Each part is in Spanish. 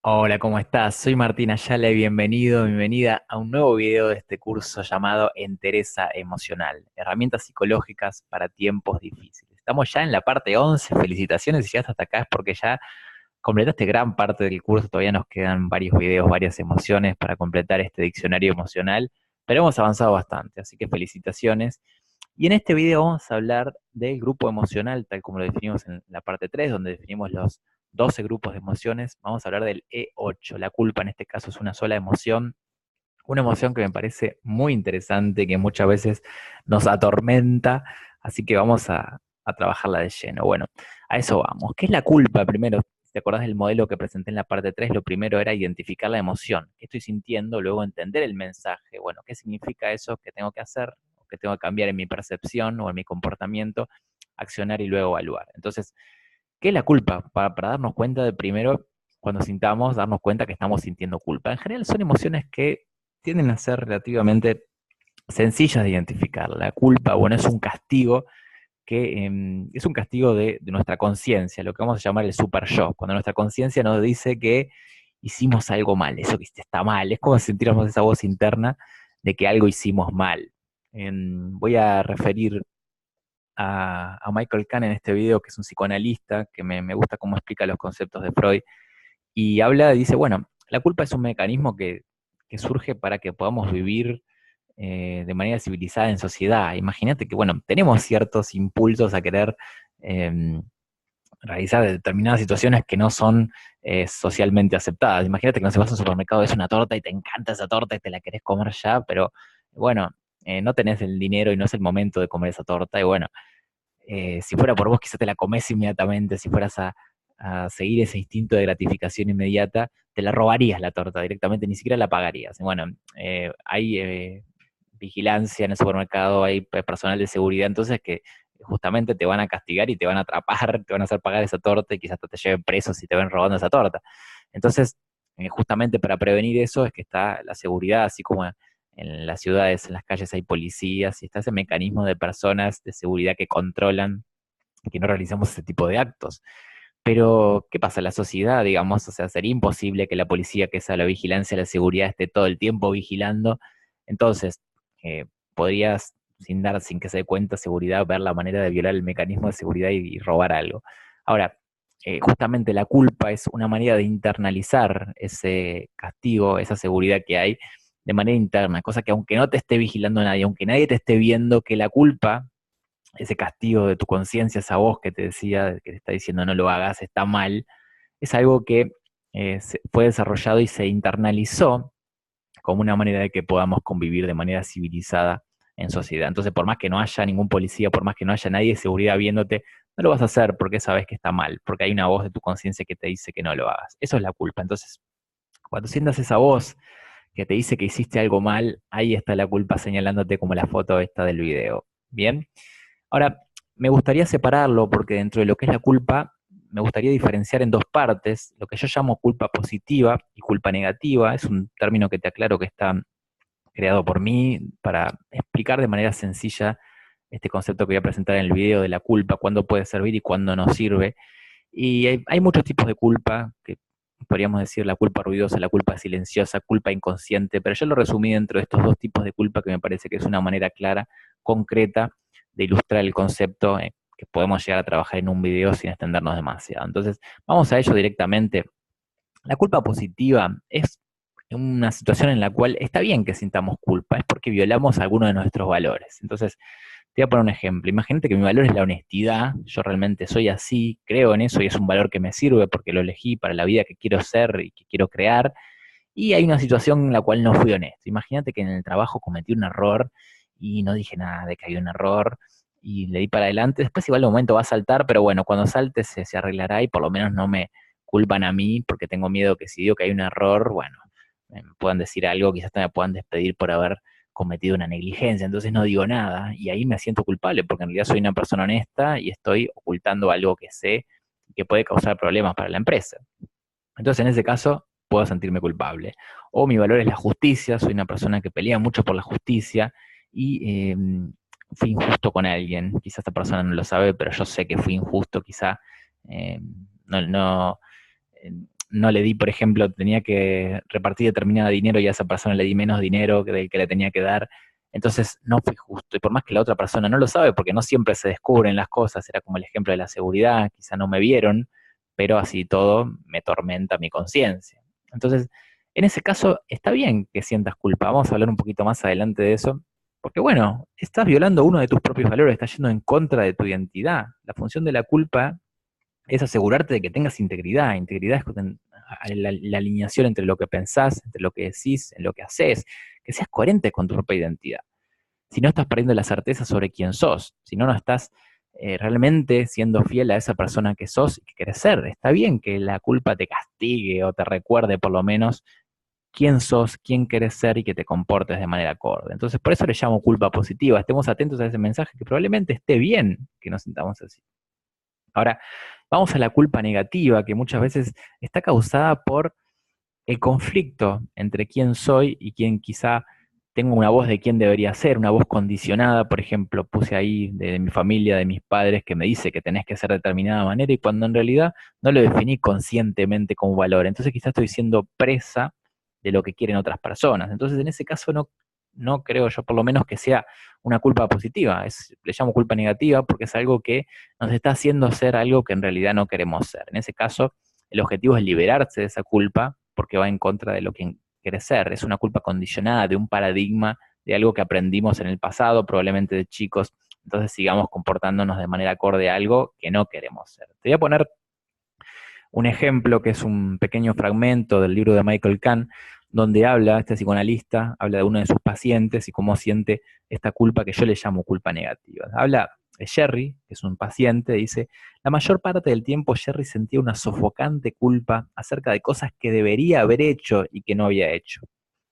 Hola, ¿cómo estás? Soy Martín Ayala y bienvenida a un nuevo video de este curso llamado Entereza Emocional, herramientas psicológicas para tiempos difíciles. Estamos ya en la parte 11. Felicitaciones, si llegaste hasta acá es porque ya completaste gran parte del curso. Todavía nos quedan varios videos, varias emociones para completar este diccionario emocional, pero hemos avanzado bastante, así que felicitaciones. Y en este video vamos a hablar del grupo emocional, tal como lo definimos en la parte 3, donde definimos los 12 grupos de emociones. Vamos a hablar del E8. La culpa en este caso es una sola emoción, una emoción que me parece muy interesante, que muchas veces nos atormenta, así que vamos a trabajarla de lleno. Bueno, a eso vamos. ¿Qué es la culpa? Primero, si te acordás del modelo que presenté en la parte 3, lo primero era identificar la emoción, qué estoy sintiendo, luego entender el mensaje. Bueno, ¿qué significa eso que tengo que hacer, o que tengo que cambiar en mi percepción o en mi comportamiento, accionar y luego evaluar? Entonces, ¿qué es la culpa? Para darnos cuenta de primero, cuando sintamos, darnos cuenta que estamos sintiendo culpa. En general son emociones que tienden a ser relativamente sencillas de identificar. La culpa, bueno, es un castigo que es un castigo de nuestra conciencia, lo que vamos a llamar el super yo, cuando nuestra conciencia nos dice que hicimos algo mal, eso que hiciste está mal, es como si sintiéramos esa voz interna de que algo hicimos mal. Voy a referir a Michael Kahn en este video, que es un psicoanalista, que me gusta cómo explica los conceptos de Freud, y habla, dice, bueno, la culpa es un mecanismo que surge para que podamos vivir de manera civilizada en sociedad. Imagínate que, bueno, tenemos ciertos impulsos a querer eh, realizar determinadas situaciones que no son socialmente aceptadas. Imagínate que no se vas a un supermercado, ves una torta y te encanta esa torta y te la querés comer ya, pero bueno, no tenés el dinero y no es el momento de comer esa torta, y bueno, si fuera por vos, quizás te la comes inmediatamente. Si fueras a seguir ese instinto de gratificación inmediata, te la robarías la torta directamente, ni siquiera la pagarías. Bueno, hay vigilancia en el supermercado, hay personal de seguridad, entonces que justamente te van a castigar y te van a atrapar, te van a hacer pagar esa torta y quizás hasta te lleven preso si te ven robando esa torta. Entonces, justamente para prevenir eso es que está la seguridad, así como en las ciudades, en las calles hay policías y está ese mecanismo de personas de seguridad que controlan que no realicemos ese tipo de actos. Pero, ¿qué pasa? La sociedad, digamos, o sea, sería imposible que la policía, que es a la vigilancia, la seguridad, esté todo el tiempo vigilando. Entonces, podrías, sin que se dé cuenta, seguridad, ver la manera de violar el mecanismo de seguridad y robar algo. Ahora, justamente la culpa es una manera de internalizar ese castigo, esa seguridad que hay de manera interna, cosa que aunque no te esté vigilando nadie, aunque nadie te esté viendo, que la culpa, ese castigo de tu conciencia, esa voz que te decía, que te está diciendo no lo hagas, está mal, es algo que fue desarrollado y se internalizó como una manera de que podamos convivir de manera civilizada en sociedad. Entonces, por más que no haya ningún policía, por más que no haya nadie de seguridad viéndote, no lo vas a hacer porque sabes que está mal, porque hay una voz de tu conciencia que te dice que no lo hagas. Eso es la culpa. Entonces, cuando sientas esa voz que te dice que hiciste algo mal, ahí está la culpa señalándote, como la foto esta del video. Bien. Ahora, me gustaría separarlo porque dentro de lo que es la culpa, me gustaría diferenciar en dos partes, lo que yo llamo culpa positiva y culpa negativa. Es un término que te aclaro que está creado por mí para explicar de manera sencilla este concepto que voy a presentar en el video de la culpa, cuándo puede servir y cuándo no sirve. Y hay muchos tipos de culpa, que podríamos decir la culpa ruidosa, la culpa silenciosa, culpa inconsciente, pero yo lo resumí dentro de estos dos tipos de culpa, que me parece que es una manera clara, concreta, de ilustrar el concepto, que podemos llegar a trabajar en un video sin extendernos demasiado. Entonces, vamos a ello directamente. La culpa positiva es una situación en la cual está bien que sintamos culpa, es porque violamos alguno de nuestros valores. Entonces, te voy a poner un ejemplo. Imagínate que mi valor es la honestidad, yo realmente soy así, creo en eso y es un valor que me sirve porque lo elegí para la vida que quiero ser y que quiero crear. Y hay una situación en la cual no fui honesto. Imagínate que en el trabajo cometí un error y no dije nada de que había un error y le di para adelante. Después igual el momento va a saltar, pero bueno, cuando salte se arreglará y por lo menos no me culpan a mí porque tengo miedo que si digo que hay un error, bueno, me puedan decir algo, quizás me puedan despedir por haber cometido una negligencia. Entonces no digo nada y ahí me siento culpable porque en realidad soy una persona honesta y estoy ocultando algo que sé que puede causar problemas para la empresa. Entonces, en ese caso, puedo sentirme culpable. O mi valor es la justicia, soy una persona que pelea mucho por la justicia y fui injusto con alguien. Quizá esta persona no lo sabe, pero yo sé que fui injusto, quizá eh, no, no, no le di, por ejemplo, tenía que repartir determinado dinero y a esa persona le di menos dinero que del que le tenía que dar. Entonces no fue justo. Y por más que la otra persona no lo sabe, porque no siempre se descubren las cosas, era como el ejemplo de la seguridad, quizá no me vieron, pero así todo me tormenta mi conciencia. Entonces, en ese caso, está bien que sientas culpa. Vamos a hablar un poquito más adelante de eso, porque bueno, estás violando uno de tus propios valores, estás yendo en contra de tu identidad. La función de la culpa es asegurarte de que tengas integridad. Integridad es la alineación entre lo que pensás, entre lo que decís, en lo que haces, que seas coherente con tu propia identidad. Si no estás perdiendo la certeza sobre quién sos, si no, no estás realmente siendo fiel a esa persona que sos y que querés ser. Está bien que la culpa te castigue o te recuerde por lo menos quién sos, quién querés ser y que te comportes de manera acorde. Entonces, por eso le llamo culpa positiva. Estemos atentos a ese mensaje que probablemente esté bien que nos sintamos así. Ahora, vamos a la culpa negativa, que muchas veces está causada por el conflicto entre quién soy y quién quizá tengo una voz de quién debería ser, una voz condicionada, por ejemplo, puse ahí de mi familia, de mis padres, que me dice que tenés que ser de determinada manera y cuando en realidad no lo definí conscientemente como valor. Entonces quizás estoy siendo presa de lo que quieren otras personas. Entonces en ese caso no creo yo por lo menos que sea una culpa positiva, le llamo culpa negativa porque es algo que nos está haciendo ser algo que en realidad no queremos ser. En ese caso, el objetivo es liberarse de esa culpa porque va en contra de lo que quiere ser. Es una culpa condicionada de un paradigma, de algo que aprendimos en el pasado, probablemente de chicos. Entonces sigamos comportándonos de manera acorde a algo que no queremos ser. Te voy a poner un ejemplo que es un pequeño fragmento del libro de Michael Kahn, donde habla, este psicoanalista, habla de uno de sus pacientes y cómo siente esta culpa que yo le llamo culpa negativa. Habla de Jerry, que es un paciente, dice, la mayor parte del tiempo Jerry sentía una sofocante culpa acerca de cosas que debería haber hecho y que no había hecho.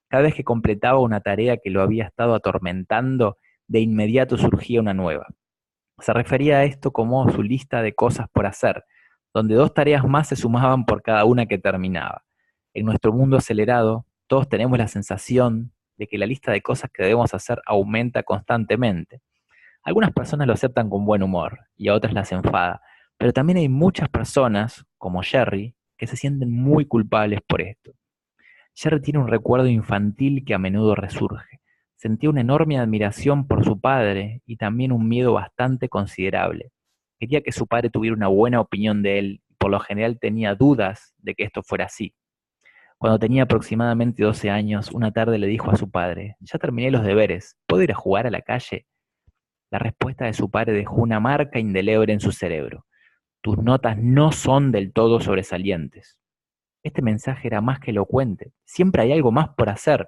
Cada vez que completaba una tarea que lo había estado atormentando, de inmediato surgía una nueva. Se refería a esto como su lista de cosas por hacer, donde dos tareas más se sumaban por cada una que terminaba. En nuestro mundo acelerado, todos tenemos la sensación de que la lista de cosas que debemos hacer aumenta constantemente. Algunas personas lo aceptan con buen humor y a otras las enfada, pero también hay muchas personas, como Jerry, que se sienten muy culpables por esto. Jerry tiene un recuerdo infantil que a menudo resurge. Sentía una enorme admiración por su padre y también un miedo bastante considerable. Quería que su padre tuviera una buena opinión de él y por lo general tenía dudas de que esto fuera así. Cuando tenía aproximadamente 12 años, una tarde le dijo a su padre, ya terminé los deberes, ¿puedo ir a jugar a la calle? La respuesta de su padre dejó una marca indeleble en su cerebro. Tus notas no son del todo sobresalientes. Este mensaje era más que elocuente. Siempre hay algo más por hacer.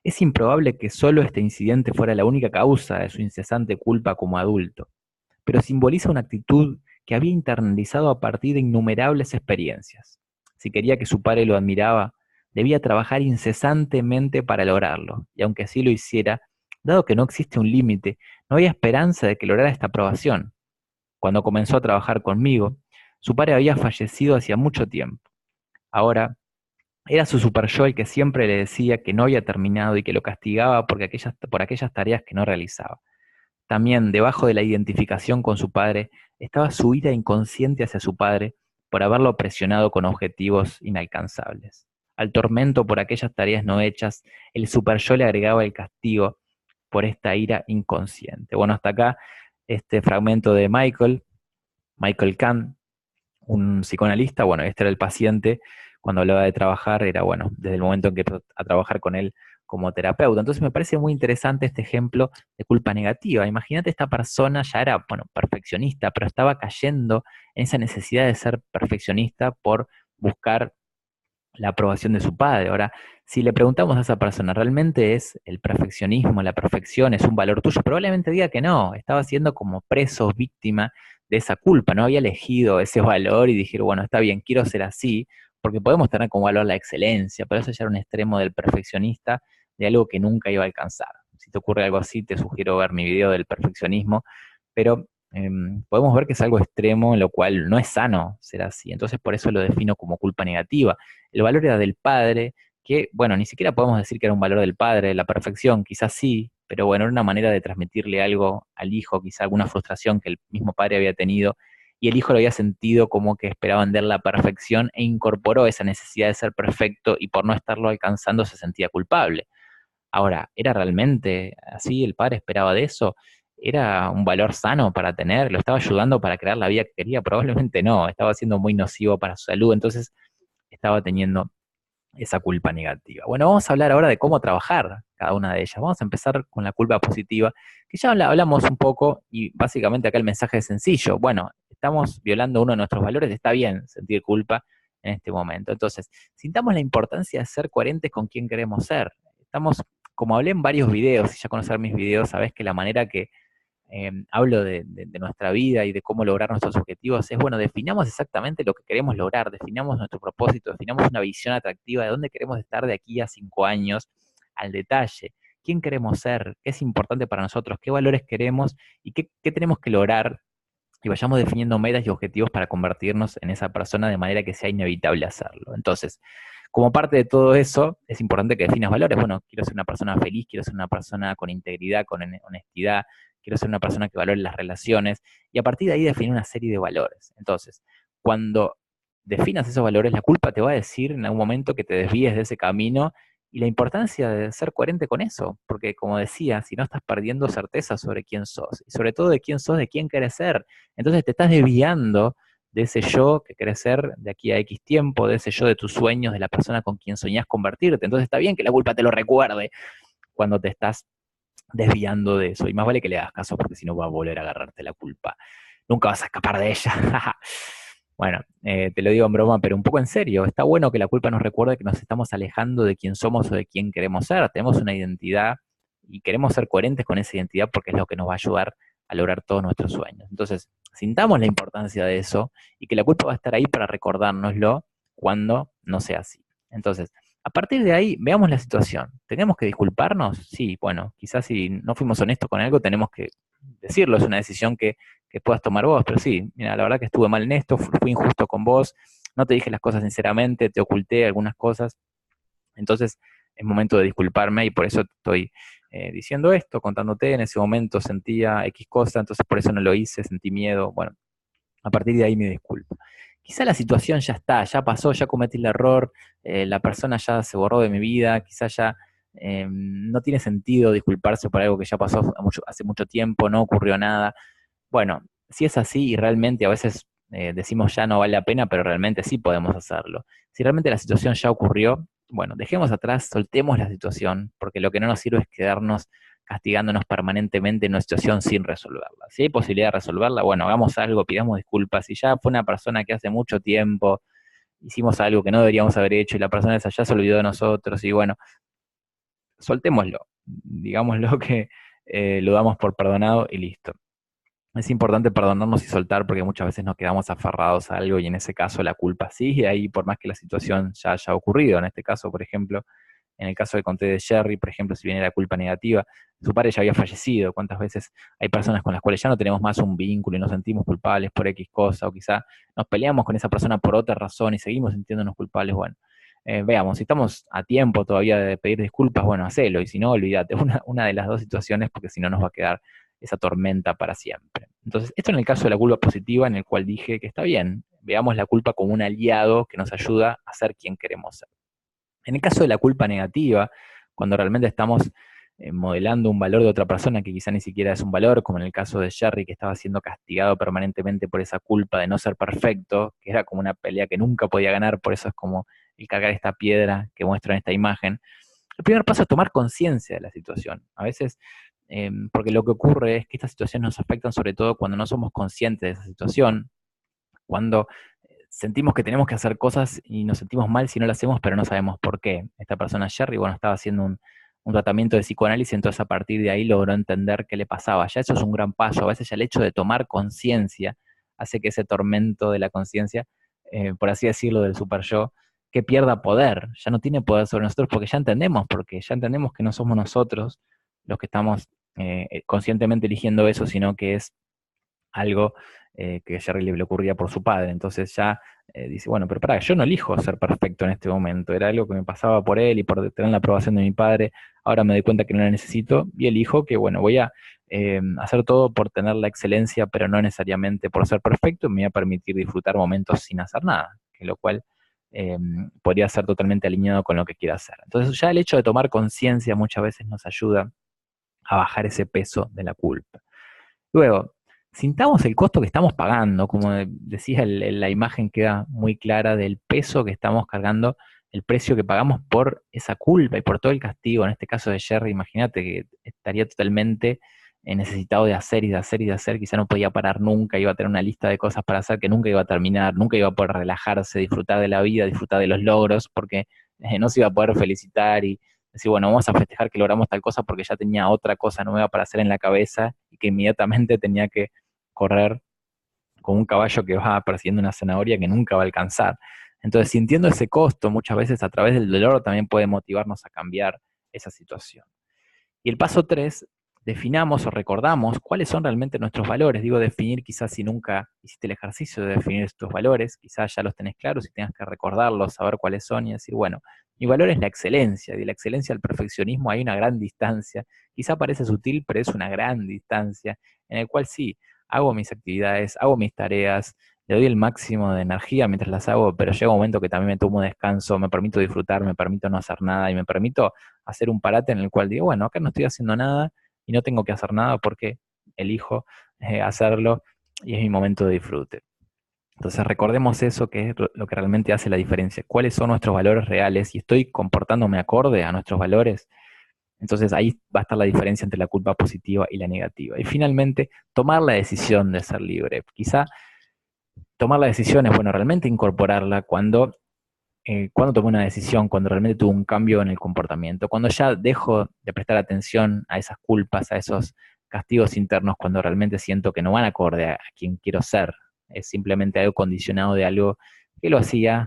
Es improbable que solo este incidente fuera la única causa de su incesante culpa como adulto, pero simboliza una actitud que había internalizado a partir de innumerables experiencias. Si quería que su padre lo admiraba, debía trabajar incesantemente para lograrlo, y aunque así lo hiciera, dado que no existe un límite, no había esperanza de que lograra esta aprobación. Cuando comenzó a trabajar conmigo, su padre había fallecido hacía mucho tiempo. Ahora, era su super yo el que siempre le decía que no había terminado y que lo castigaba por aquellas tareas que no realizaba. También, debajo de la identificación con su padre, estaba su ira inconsciente hacia su padre por haberlo presionado con objetivos inalcanzables. Al tormento por aquellas tareas no hechas, el super yo le agregaba el castigo por esta ira inconsciente. Bueno, hasta acá este fragmento de Michael Kahn, un psicoanalista. Bueno, este era el paciente cuando hablaba de trabajar, era bueno, desde el momento en que empezó a trabajar con él como terapeuta. Entonces me parece muy interesante este ejemplo de culpa negativa. Imagínate, esta persona ya era, bueno, perfeccionista, pero estaba cayendo en esa necesidad de ser perfeccionista por buscar la aprobación de su padre. Ahora, si le preguntamos a esa persona, ¿realmente es el perfeccionismo, la perfección, es un valor tuyo? Probablemente diga que no, estaba siendo como preso, víctima de esa culpa, no había elegido ese valor y dijeron, bueno, está bien, quiero ser así, porque podemos tener como valor la excelencia, pero eso ya era un extremo del perfeccionista, de algo que nunca iba a alcanzar. Si te ocurre algo así, te sugiero ver mi video del perfeccionismo, pero podemos ver que es algo extremo, en lo cual no es sano ser así. Entonces, por eso lo defino como culpa negativa. El valor era del padre, que, bueno, ni siquiera podemos decir que era un valor del padre, la perfección, quizás sí, pero bueno, era una manera de transmitirle algo al hijo, quizá alguna frustración que el mismo padre había tenido, y el hijo lo había sentido como que esperaban de él la perfección e incorporó esa necesidad de ser perfecto y por no estarlo alcanzando se sentía culpable. Ahora, ¿era realmente así? ¿El padre esperaba de eso? ¿Era un valor sano para tener? ¿Lo estaba ayudando para crear la vida que quería? Probablemente no, estaba siendo muy nocivo para su salud, entonces estaba teniendo esa culpa negativa. Bueno, vamos a hablar ahora de cómo trabajar cada una de ellas. Vamos a empezar con la culpa positiva, que ya hablamos un poco y básicamente acá el mensaje es sencillo. Bueno, estamos violando uno de nuestros valores, está bien sentir culpa en este momento. Entonces, sintamos la importancia de ser coherentes con quien queremos ser. Estamos, como hablé en varios videos, si ya conocer mis videos, sabés que la manera que hablo de nuestra vida y de cómo lograr nuestros objetivos, es bueno, definamos exactamente lo que queremos lograr, definamos nuestro propósito, definamos una visión atractiva de dónde queremos estar de aquí a 5 años al detalle, quién queremos ser, qué es importante para nosotros, qué valores queremos y qué tenemos que lograr y vayamos definiendo metas y objetivos para convertirnos en esa persona de manera que sea inevitable hacerlo. Entonces, como parte de todo eso, es importante que definas valores. Bueno, quiero ser una persona feliz, quiero ser una persona con integridad, con honestidad, quiero ser una persona que valore las relaciones, y a partir de ahí definir una serie de valores. Entonces, cuando definas esos valores, la culpa te va a decir en algún momento que te desvíes de ese camino y la importancia de ser coherente con eso, porque como decía, si no estás perdiendo certeza sobre quién sos, y sobre todo de quién sos, de quién querés ser, entonces te estás desviando de ese yo que querés ser de aquí a X tiempo, de ese yo de tus sueños, de la persona con quien soñás convertirte. Entonces está bien que la culpa te lo recuerde cuando te estás desviando de eso. Y más vale que le hagas caso porque si no va a volver a agarrarte la culpa. Nunca vas a escapar de ella. Bueno, te lo digo en broma, pero un poco en serio. Está bueno que la culpa nos recuerde que nos estamos alejando de quién somos o de quién queremos ser. Tenemos una identidad y queremos ser coherentes con esa identidad porque es lo que nos va a ayudar a lograr todos nuestros sueños. Entonces, sintamos la importancia de eso y que la culpa va a estar ahí para recordárnoslo cuando no sea así. Entonces, a partir de ahí, veamos la situación. ¿Tenemos que disculparnos? Sí, bueno, quizás si no fuimos honestos con algo, tenemos que decirlo. Es una decisión que puedas tomar vos, pero sí, mira, la verdad que estuve mal en esto, fui injusto con vos, no te dije las cosas sinceramente, te oculté algunas cosas. Entonces, es momento de disculparme y por eso estoy diciendo esto, contándote. En ese momento sentía X cosa, entonces por eso no lo hice, sentí miedo. Bueno, a partir de ahí me disculpo. Quizá la situación ya está, ya pasó, ya cometí el error, la persona ya se borró de mi vida, quizá ya no tiene sentido disculparse por algo que ya pasó hace mucho tiempo, no ocurrió nada. Bueno, si es así y realmente a veces decimos ya no vale la pena, pero realmente sí podemos hacerlo. Si realmente la situación ya ocurrió, bueno, dejemos atrás, soltemos la situación, porque lo que no nos sirve es quedarnos castigándonos permanentemente en una situación sin resolverla. Si hay posibilidad de resolverla, bueno, hagamos algo, pidamos disculpas. Si ya fue una persona que hace mucho tiempo hicimos algo que no deberíamos haber hecho y la persona esa ya se olvidó de nosotros y bueno, soltémoslo, digámoslo que lo damos por perdonado y listo. Es importante perdonarnos y soltar porque muchas veces nos quedamos aferrados a algo y en ese caso la culpa sigue ahí por más que la situación ya haya ocurrido. En este caso, por ejemplo, en el caso que conté de Jerry, por ejemplo, si viene la culpa negativa, su padre ya había fallecido. ¿Cuántas veces hay personas con las cuales ya no tenemos más un vínculo y nos sentimos culpables por X cosa? O quizá nos peleamos con esa persona por otra razón y seguimos sintiéndonos culpables. Bueno, veamos, si estamos a tiempo todavía de pedir disculpas, bueno, hacelo. Y si no, olvídate, una de las dos situaciones porque si no nos va a quedar esa tormenta para siempre. Entonces, esto en el caso de la culpa positiva, en el cual dije que está bien, veamos la culpa como un aliado que nos ayuda a ser quien queremos ser. En el caso de la culpa negativa, cuando realmente estamos modelando un valor de otra persona que quizá ni siquiera es un valor, como en el caso de Jerry, que estaba siendo castigado permanentemente por esa culpa de no ser perfecto, que era como una pelea que nunca podía ganar, por eso es como el cargar esta piedra que muestra en esta imagen. El primer paso es tomar conciencia de la situación. A veces, porque lo que ocurre es que estas situaciones nos afectan sobre todo cuando no somos conscientes de esa situación, cuando sentimos que tenemos que hacer cosas y nos sentimos mal si no lo hacemos, pero no sabemos por qué. Esta persona, Jerry, bueno, estaba haciendo un tratamiento de psicoanálisis, entonces a partir de ahí logró entender qué le pasaba. Ya eso es un gran paso. A veces ya el hecho de tomar conciencia hace que ese tormento de la conciencia, por así decirlo, del super yo, que pierda poder. Ya no tiene poder sobre nosotros porque ya entendemos que no somos nosotros los que estamos conscientemente eligiendo eso, sino que es algo que a Jerry le ocurría por su padre. Entonces ya dice, bueno, pero pará, yo no elijo ser perfecto en este momento, era algo que me pasaba por él y por tener la aprobación de mi padre, ahora me doy cuenta que no la necesito y elijo que, bueno, voy a hacer todo por tener la excelencia, pero no necesariamente por ser perfecto, me va a permitir disfrutar momentos sin hacer nada, que lo cual eh, podría ser totalmente alineado con lo que quiero hacer. Entonces ya el hecho de tomar conciencia muchas veces nos ayuda a bajar ese peso de la culpa. Luego, sintamos el costo que estamos pagando, como decía, la imagen queda muy clara del peso que estamos cargando, el precio que pagamos por esa culpa y por todo el castigo. En este caso de Jerry, imagínate que estaría totalmente necesitado de hacer y de hacer y de hacer, quizá no podía parar nunca, iba a tener una lista de cosas para hacer que nunca iba a terminar, nunca iba a poder relajarse, disfrutar de la vida, disfrutar de los logros, porque no se iba a poder felicitar y decir, bueno, vamos a festejar que logramos tal cosa porque ya tenía otra cosa nueva para hacer en la cabeza y que inmediatamente tenía que correr como un caballo que va persiguiendo una zanahoria que nunca va a alcanzar. Entonces, sintiendo ese costo, muchas veces a través del dolor también puede motivarnos a cambiar esa situación. Y el paso 3, definamos o recordamos cuáles son realmente nuestros valores. Digo, definir quizás si nunca hiciste el ejercicio de definir estos valores, quizás ya los tenés claros y tengas que recordarlos, saber cuáles son y decir, bueno, mi valor es la excelencia, y de la excelencia al perfeccionismo hay una gran distancia. Quizá parece sutil, pero es una gran distancia, en el cual sí, hago mis actividades, hago mis tareas, le doy el máximo de energía mientras las hago, pero llega un momento que también me tomo un descanso, me permito disfrutar, me permito no hacer nada y me permito hacer un parate en el cual digo, bueno, acá no estoy haciendo nada y no tengo que hacer nada porque elijo hacerlo y es mi momento de disfrute. Entonces recordemos eso, que es lo que realmente hace la diferencia. ¿Cuáles son nuestros valores reales? Y estoy comportándome acorde a nuestros valores. Entonces ahí va a estar la diferencia entre la culpa positiva y la negativa. Y finalmente, tomar la decisión de ser libre. Quizá tomar la decisión es, bueno, realmente incorporarla cuando tomé una decisión, cuando realmente tuve un cambio en el comportamiento, cuando ya dejo de prestar atención a esas culpas, a esos castigos internos, cuando realmente siento que no van acorde a quien quiero ser, es simplemente algo condicionado de algo que lo hacía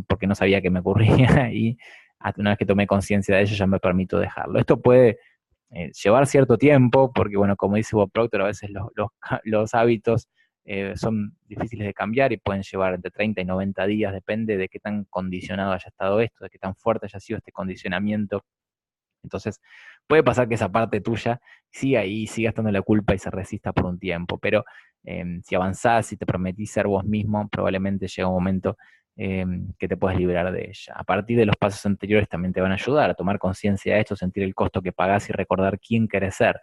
porque no sabía que me ocurría y hasta una vez que tomé conciencia de ello ya me permito dejarlo. Esto puede llevar cierto tiempo, porque bueno, como dice Bob Proctor, a veces los hábitos son difíciles de cambiar y pueden llevar entre 30 y 90 días, depende de qué tan condicionado haya estado esto, de qué tan fuerte haya sido este condicionamiento. Entonces, puede pasar que esa parte tuya siga ahí, siga estando la culpa y se resista por un tiempo, pero si avanzás, si te prometís ser vos mismo, probablemente llega un momento que te puedes liberar de ella. A partir de los pasos anteriores también te van a ayudar a tomar conciencia de esto, sentir el costo que pagás y recordar quién querés ser.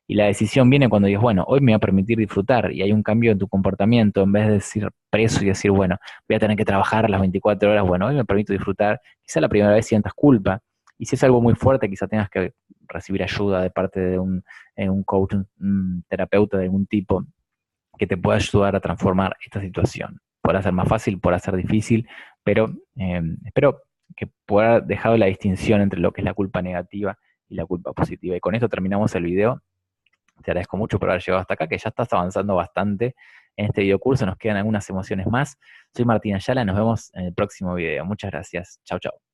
Y la decisión viene cuando dices, bueno, hoy me voy a permitir disfrutar y hay un cambio en tu comportamiento, en vez de decir preso y decir, bueno, voy a tener que trabajar las 24 horas, bueno, hoy me permito disfrutar. Quizá la primera vez sientas culpa y si es algo muy fuerte, quizá tengas que recibir ayuda de parte de un coach, un terapeuta de algún tipo que te pueda ayudar a transformar esta situación. Podrá ser más fácil, podrá ser difícil, pero espero que pueda haber dejado la distinción entre lo que es la culpa negativa y la culpa positiva. Y con esto terminamos el video. Te agradezco mucho por haber llegado hasta acá, que ya estás avanzando bastante en este video curso. Nos quedan algunas emociones más. Soy Martín Ayala, nos vemos en el próximo video. Muchas gracias. Chau, chau.